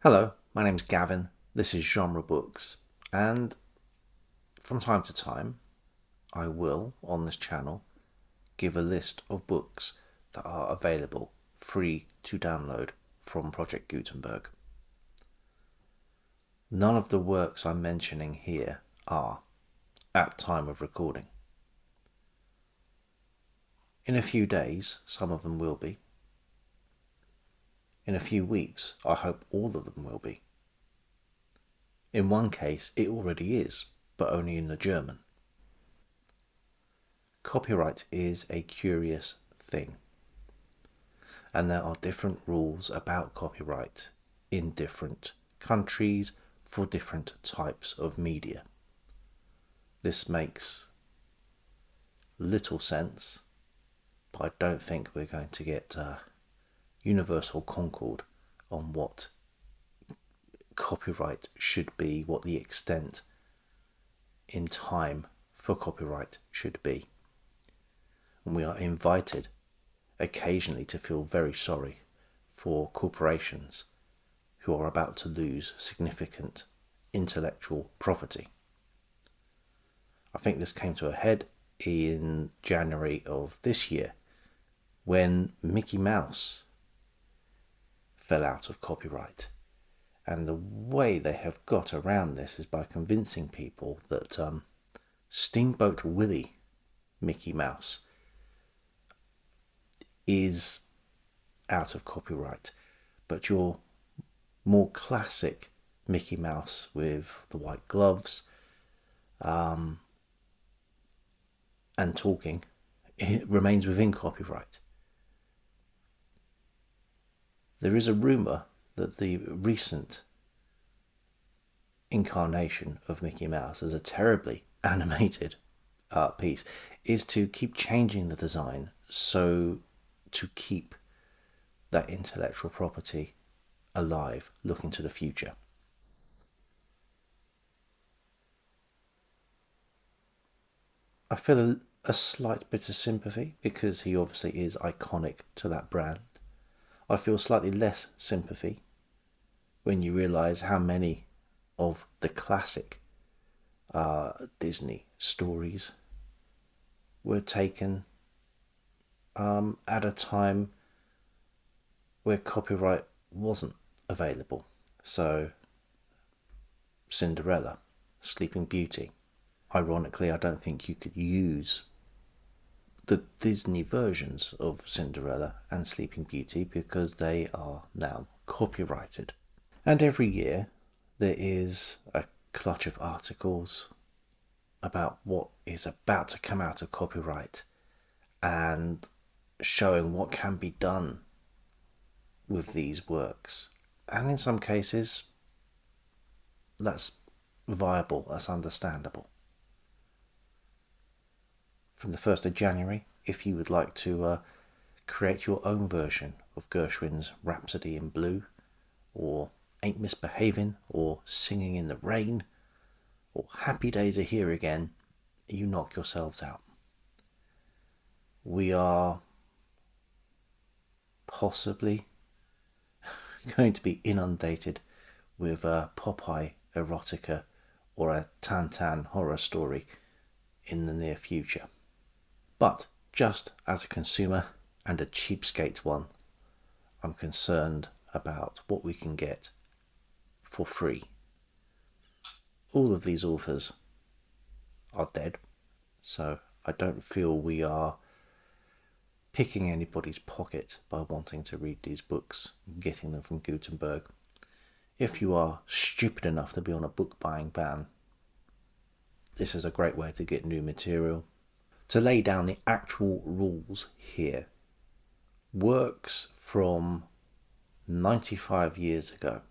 Hello, my name's Gavin. This is Genre Books, and from time to time, I will, on this channel, give a list of books that are available free to download from Project Gutenberg. None of the works I'm mentioning here are at time of recording. In a few days, some of them will be. In a few weeks, I hope all of them will be. In one case, it already is, but only in the German. Copyright is a curious thing, and there are different rules about copyright in different countries for different types of media. This makes little sense, but I don't think we're going to get universal concord on what copyright should be, what the extent in time for copyright should be. And we are invited occasionally to feel very sorry for corporations who are about to lose significant intellectual property. I think this came to a head in January of this year when Mickey Mouse fell out of copyright. And the way they have got around this is by convincing people that Steamboat Willie Mickey Mouse is out of copyright, but your more classic Mickey Mouse with the white gloves and talking, it remains within copyright. There is a rumour that the recent incarnation of Mickey Mouse as a terribly animated piece is to keep changing the design so to keep that intellectual property alive, looking to the future. I feel a slight bit of sympathy because he obviously is iconic to that brand. I feel slightly less sympathy when you realise how many of the classic Disney stories were taken at a time where copyright wasn't available. So, Cinderella, Sleeping Beauty. Ironically, I don't think you could use the Disney versions of Cinderella and Sleeping Beauty because they are now copyrighted. And every year there is a clutch of articles about what is about to come out of copyright and showing what can be done with these works. And in some cases, that's viable, that's understandable. From the 1st of January, if you would like to create your own version of Gershwin's Rhapsody in Blue, or Ain't Misbehavin', or Singing in the Rain, or Happy Days Are Here Again, you knock yourselves out. We are possibly going to be inundated with a Popeye erotica or a Tintin horror story in the near future. But just as a consumer and a cheapskate one, I'm concerned about what we can get for free. All of these authors are dead, so I don't feel we are picking anybody's pocket by wanting to read these books and getting them from Gutenberg. If you are stupid enough to be on a book buying ban, this is a great way to get new material. To lay down the actual rules here, works from 95 years ago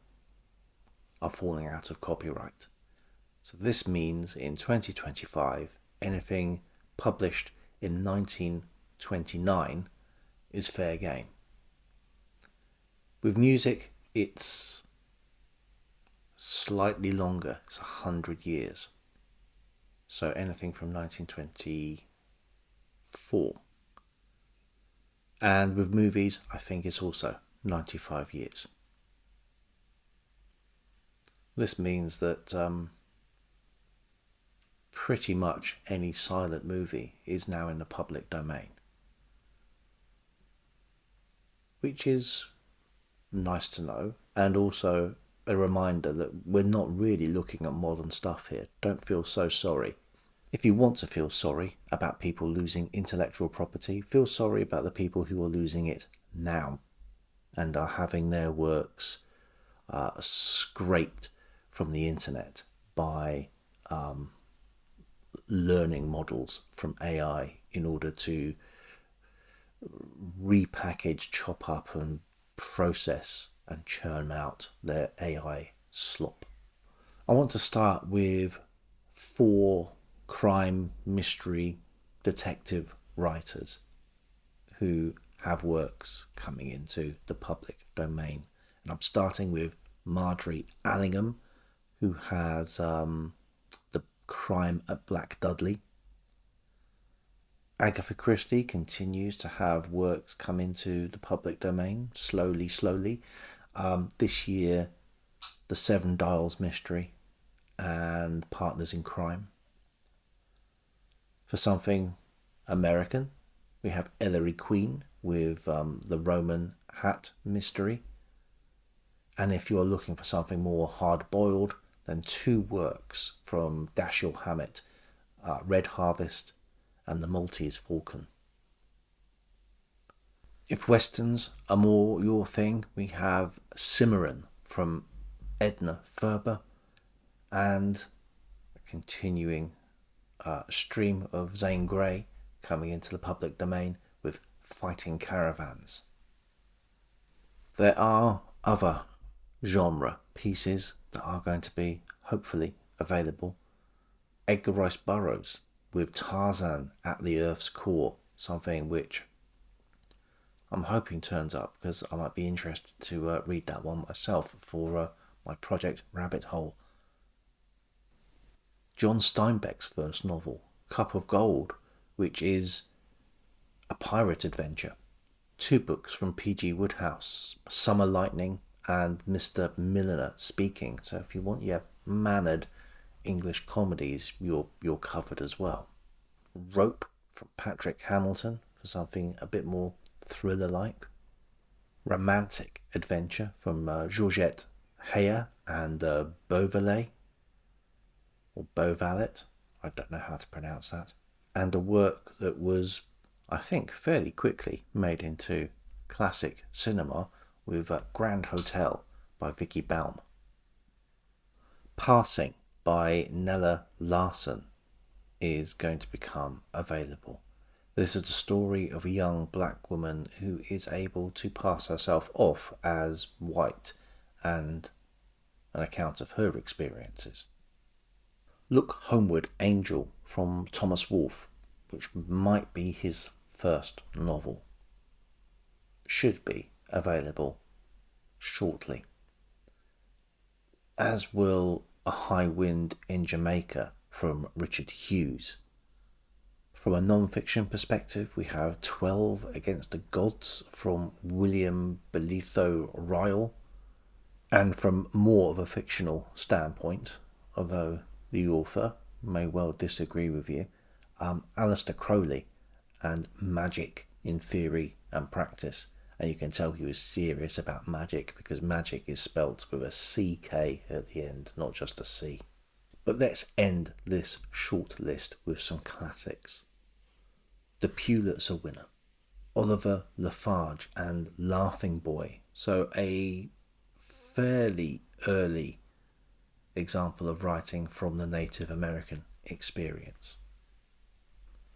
are falling out of copyright. So this means in 2025, anything published in 1929 is fair game. With music, it's slightly longer, it's 100 years. So anything from 1924. And with movies, I think it's also 95 years. This means that pretty much any silent movie is now in the public domain, which is nice to know, and also a reminder that we're not really looking at modern stuff here. Don't feel so sorry. If you want to feel sorry about people losing intellectual property, feel sorry about the people who are losing it now and are having their works scraped from the internet by learning models from AI in order to repackage, chop up, and process and churn out their AI slop. I want to start with 4 crime, mystery, detective writers who have works coming into the public domain. And I'm starting with Marjorie Allingham, who has The Crime at Black Dudley. Agatha Christie continues to have works come into the public domain, slowly. This year, The Seven Dials Mystery and Partners in Crime. For something American, we have Ellery Queen with The Roman Hat Mystery. And if you're looking for something more hard-boiled, then 2 works from Dashiell Hammett, Red Harvest and The Maltese Falcon. If westerns are more your thing, we have Cimarron from Edna Ferber, and a continuing stream of Zane Grey coming into the public domain with Fighting Caravans. There are other genre pieces that are going to be hopefully available. Edgar Rice Burroughs with Tarzan at the Earth's Core, something which I'm hoping turns up because I might be interested to read that one myself for my project Rabbit Hole. John Steinbeck's first novel, Cup of Gold, which is a pirate adventure. 2 books from P.G. Wodehouse, Summer Lightning and Mr. Milliner Speaking. So if you want your mannered English comedies, you're covered as well. Rope from Patrick Hamilton for something a bit more thriller-like. Romantic adventure from Georgette Heyer and Beauvalet, or Beauvalet, I don't know how to pronounce that. And a work that was, I think, fairly quickly made into classic cinema with Grand Hotel by Vicky Baum. Passing by Nella Larson is going to become available. This is the story of a young black woman who is able to pass herself off as white and an account of her experiences. Look Homeward, Angel from Thomas Wolfe, which might be his first novel, should be available shortly. As will A High Wind in Jamaica from Richard Hughes. From a non-fiction perspective, we have 12 Against the Gods from William Belitho Ryle. And from more of a fictional standpoint, although the author may well disagree with you, Aleister Crowley and Magic in Theory and Practice. And you can tell he was serious about magic because magic is spelt with a CK at the end, not just a C. But let's end this short list with some classics. The Pulitzer winner, Oliver Lafarge and Laughing Boy. So a fairly early example of writing from the Native American experience.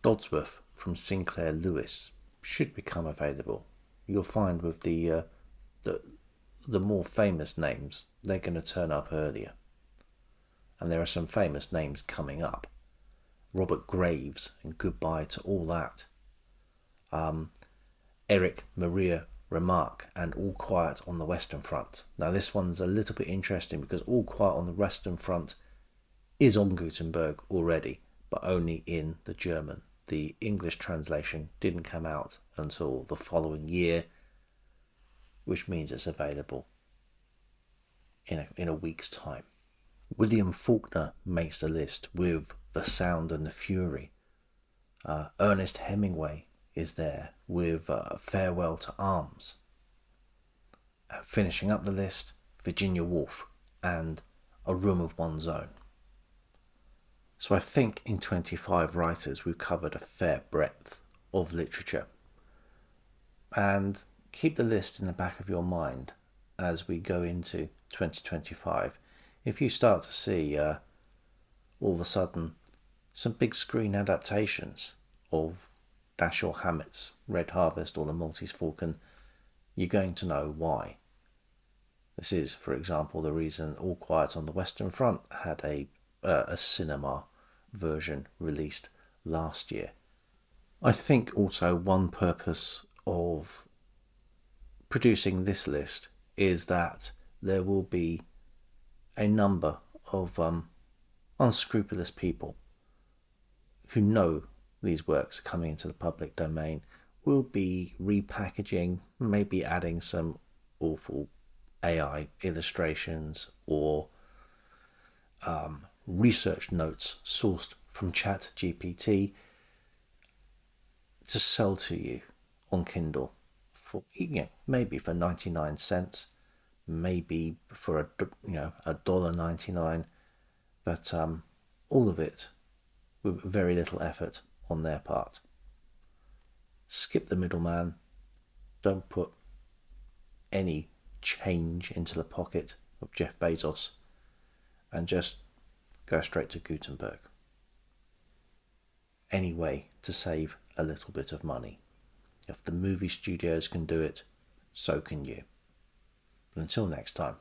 Dodsworth from Sinclair Lewis should become available. You'll find with the more famous names, they're going to turn up earlier. And there are some famous names coming up. Robert Graves and Goodbye to All That. Eric Maria Remarque and All Quiet on the Western Front. Now this one's a little bit interesting because All Quiet on the Western Front is on Gutenberg already, but only in the German. The English translation didn't come out until the following year, which means it's available in a week's time. William Faulkner makes the list with The Sound and the Fury. Ernest Hemingway is there with Farewell to Arms. Finishing up the list, Virginia Woolf and A Room of One's Own. So I think in 25 writers we've covered a fair breadth of literature. And keep the list in the back of your mind as we go into 2025. If you start to see all of a sudden some big screen adaptations of Dashiell Hammett's Red Harvest or The Maltese Falcon, you're going to know why. This is, for example, the reason All Quiet on the Western Front had a cinema version released last year. I think also one purpose of producing this list is that there will be a number of unscrupulous people who know these works are coming into the public domain will be repackaging, maybe adding some awful AI illustrations or research notes sourced from ChatGPT to sell to you on Kindle for, maybe for 99 cents, maybe for $1.99, but all of it with very little effort on their part. Skip the middleman. Don't put any change into the pocket of Jeff Bezos and just go straight to Gutenberg. Any way to save a little bit of money. If the movie studios can do it, so can you. But until next time.